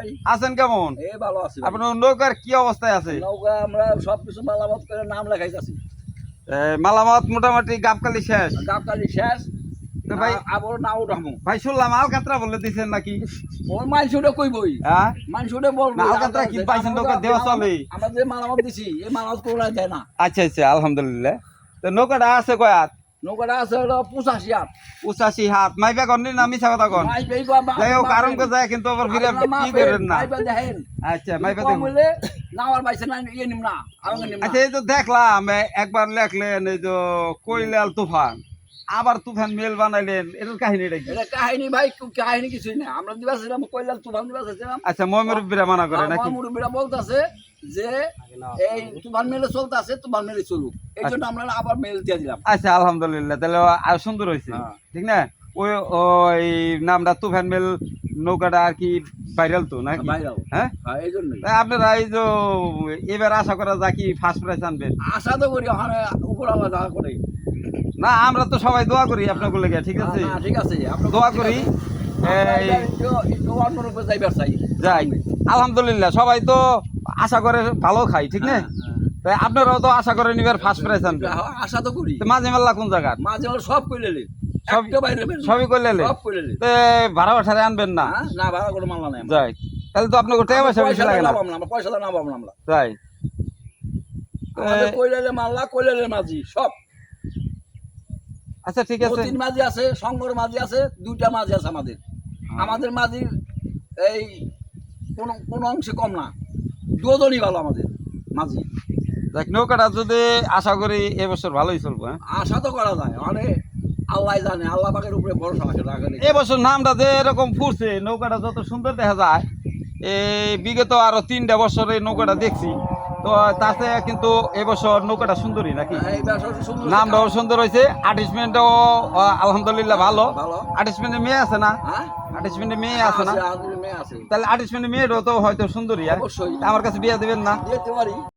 ভাই। আছেন কেমন? এই ভালো আছি ভাই। আপনার নৌকার কি অবস্থায় আছে? নৌকা আমরা সবকিছু মালামাত করে নাম লেখাইতাছি। মালামাত মোটামুটি গাবকালি শেষ। গাবকালি শেষ। তো ভাই আবার না উঠামু। ভাই শুনলাম আলকাতরা বলে দিছেন নাকি? ওর মানুষ ওটা কইবই। হ্যাঁ মানুষ ওটা বলবো। না আলকাতরা কি পাইছেন নৌকা দেওয়া চলে? আমরা যে মালামাত দিছি এই মালামাত কোলা দেয় না। আচ্ছা আচ্ছা আলহামদুলিল্লাহ। তো নৌকাটা আছে কয় হাত? নৌকাটা আছে হলো 85 হাত। 85 হাত। মাইবা করেন না মিছা কথা কন? মাই পেই বাবা। যাই হোক আরম কে যায় কিন্তু আবার ফিরে কি করেন না। মাইবা দেখেন। আচ্ছা মাইবা কম দেখুন। হইলে নাওয়ার বাইছে না ইয়ে নিম না। আর নিম না। আচ্ছা এই তো দেখলাম একবার লেখলেন এই যে কৈলাল তুফান আবার তুফান মেল বানাইলেন এটার কাহিনীটা কি? এটা কাহিনী ভাই কাহিনী কিছুই না। আমরা দিবাছিলাম কইলাল তুফান দিবাছিলাম। আচ্ছা ময়মুরব্বিরা মানা করে নাকি? মুরব্বীরা বলতাছে যে এই তুফান মেলে চলতেছে তুফান মেলে চলুক এই জন্য আমরা আবার মেল দিয়ে দিলাম। আচ্ছা আলহামদুলিল্লাহ তাহলে আর সুন্দর হয়েছে হ্যাঁ। ঠিক না? ওই ওই নামটা তুফান মেল নৌকাটা আর কি ভাইরাল তো নাকি? ভাইরাল হ্যাঁ এই জন্যই আপনারা এই যে এবার আশা করা যা কি ফার্স্ট প্রাইজ আনবেন? আশা তো করি ওখানে উপর আল্লাহ দয়া করে। না আমরা তো সবাই দোয়া করি আপনাকে লেগে ঠিক আছে? না, ঠিক আছে আমরা দোয়া করি এই একটু অন্যরূপে যাইবার চাই। যাই আলহামদুলিল্লাহ সবাই তো আশা করে ভালো খাই ঠিক না? তাই আপনারাও তো আশা করেন এবার ফার্স্ট প্রাইজ আনবেন। আশা তো করি। তো মাঝে মাল্লা কোন জায়গার? মাঝে ওরা সব কইলেলে সব একটা বাইরে বের না। সবই করলেন সব কইলেলে তে ভাড়া ভাড়া আনবেন না? না ভাড়া কোনো মামলা নাই যাই তাহলে তো আপনাকে টাকা পয়সা বেশি লাগে না? আমরা পয়সা না পাবো না আমরা। যাই আমাদের কইলেলে মাল্লা কইলেলে মাঝি সব। আচ্ছা ঠিক আছে মতিন মাঝি আছে শঙ্কর মাঝি আছে দুইটা মাঝি আছে আমাদের। আমাদের মাঝির এই কোন অংশে কম না দুজনই ভালো আমাদের মাঝি। দেখ নৌকাটা যদি আশা করি এবছর ভালোই চলবো হ্যাঁ আশা তো করা যায় মানে আল্লাহ জানে আল্লাহ পাকের উপরে ভরসা আছে রাখলে। এবছর নামটা যে এরকম ফুটছে নৌকাটা যত সুন্দর দেখা যায় এই বিগত আরো 3টা বছর এই নৌকাটা দেখছি তো তাতে কিন্তু এবছর নৌকাটা সুন্দরই নাকি? নামটাও সুন্দর হয়েছে আর্টিস্টমেন্টও আলহামদুলিল্লাহ ভালো। ভালো আর্টিস্টমেন্টের মেয়ে আছে না? হ্যাঁ আর্টিস্টমেন্টের মেয়ে আছে না? মেয়ে আছে তাহলে আর্টিস্টমেন্টের মেয়েটাও তো হয়তো সুন্দরী হ্যাঁ? অবশ্যই আমার কাছে বিয়ে দেবেন না? যেতে পারি।